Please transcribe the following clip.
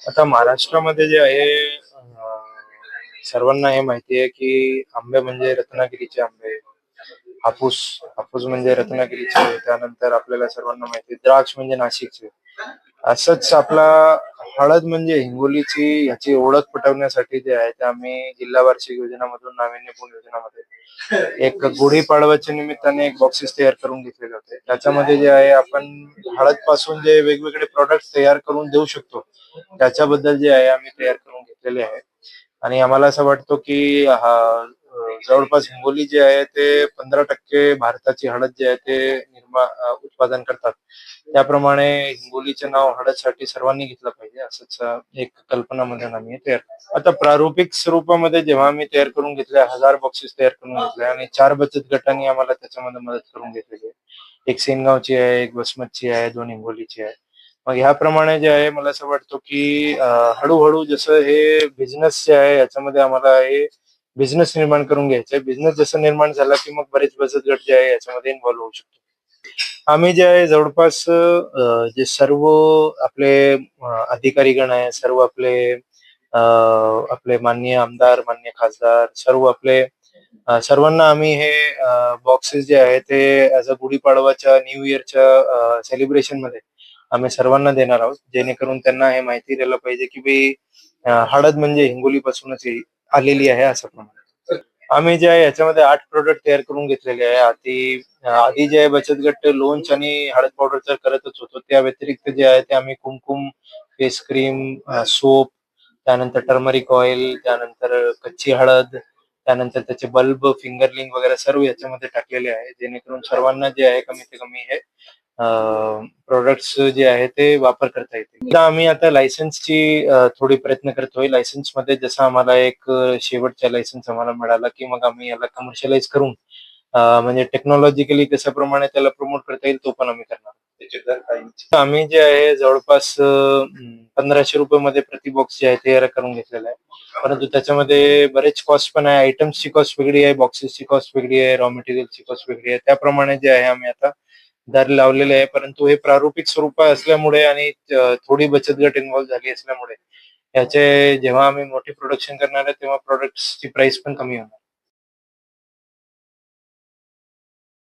आता महाराष्ट्रामध्ये जे आहे सर्वांना हे माहिती आहे की आंबे म्हणजे रत्नागिरीचे आंबे. हापूस हापूस म्हणजे रत्नागिरीचे. त्यानंतर आपल्याला सर्वांना माहिती आहे द्राक्ष म्हणजे नाशिकचे. असंच आपला हळद म्हणजे हिंगोलीची ह्याची ओळख पटवण्यासाठी जे आहे ते आम्ही जिल्हा वार्षिक योजनामधून नाविन्यपूर्ण योजनामध्ये एक गुढीपाडव्याच्या निमित्ताने एक बॉक्सेस तयार करून घेतलेले होते. त्याच्यामध्ये जे आहे आपण हळद पासून जे वेगवेगळे प्रोडक्ट तयार करून देऊ शकतो त्याच्याबद्दल जे आहे आम्ही तयार करून घेतलेले आहे. आणि आम्हाला असं वाटतं की जवळपास हिंगोली जे आहे ते 15% भारताची हळद जे आहे ते उत्पादन करतात. त्याप्रमाणे हिंगोलीचे नाव हळदसाठी सर्वांनी घेतलं पाहिजे असंच एक कल्पनामधून आम्ही हे तयार केलं. आता प्रारूपिक स्वरूपामध्ये जेव्हा आम्ही तयार करून घेतले 1000 बॉक्सेस तयार करून घेतले आणि 4 बचत गटांनी आम्हाला त्याच्यामध्ये मदत करून घेतलेली आहे. एक सेनगावची आहे, एक वसमतची आहे, 2 हिंगोलीची आहे. मग ह्याप्रमाणे जे आहे मला असं वाटतं की हळूहळू जसं हे बिझनेस जे आहे याच्यामध्ये आम्हाला हे बिझनेस निर्माण करून घ्यायचा आहे. बिझनेस जसं निर्माण झाला की मग बरेच बचत गट जे आहे याच्यामध्ये इन्व्हॉल्व होऊ शकतो. आम्ही जे आहे जवळपास जे सर्व आपले अधिकारीगण आहे, सर्व आपले माननीय आमदार, माननीय खासदार, सर्व सर्वांना आम्ही हे बॉक्सेस जे आहे ते ॲज अ गुढीपाडवाच्या, न्यू इयरच्या सेलिब्रेशनमध्ये आम्ही सर्वांना देणार आहोत. जेणेकरून त्यांना हे माहिती द्यायला पाहिजे की हळद म्हणजे हिंगोलीपासूनच आलेली आहे असं प्रमाणे. आम्ही जे आहे याच्यामध्ये 8 प्रोडक्ट तयार करून घेतलेले आहे. आधी जे आहे बचत गट लोणच आणि हळद पावडर तर करतच होतो. त्या व्यतिरिक्त जे आहे ते आम्ही कुमकुम, फेस क्रीम, सोप, त्यानंतर टर्मरिक ऑइल, त्यानंतर कच्ची हळद, त्यानंतर त्याचे बल्ब, फिंगरलिंग वगैरे सर्व याच्यामध्ये टाकलेले आहे. जेणेकरून सर्वांना जे आहे कमीत कमी हे प्रोडक्ट्स जे आहे ते वापर करता येतील. आम्ही आता लायसन्सची थोडी प्रयत्न करतोय. लायसन्समध्ये जसं आम्हाला एक शेवटचा लायसन्स आम्हाला मिळाला, की मग आम्ही याला कमर्शियलाइज करून म्हणजे टेक्नॉलॉजिकली कशाप्रमाणे त्याला प्रमोट करता येईल तो पण आम्ही करणार. त्याचे दर काय? आम्ही जे आहे जवळपास ₹1500 मध्ये प्रति बॉक्स जे आहे तयार करून घेतलेला आहे. परंतु त्याच्यामध्ये बरेच कॉस्ट पण आहे. आयटम्सची कॉस्ट वेगळी आहे, बॉक्सेसची कॉस्ट वेगळी आहे, रॉ मटेरियलची कॉस्ट वेगळी आहे. त्याप्रमाणे जे आहे आम्ही आता दर लावलेले आहे. परंतु हे प्रारूपिक स्वरूप असल्यामुळे आणि थोडी बचत गट इन्व्हॉल्व झाली असल्यामुळे याचे जेव्हा आम्ही मोठे प्रोडक्शन करणार आहे तेव्हा प्रॉडक्ट्सची प्राइस पण कमी होणार.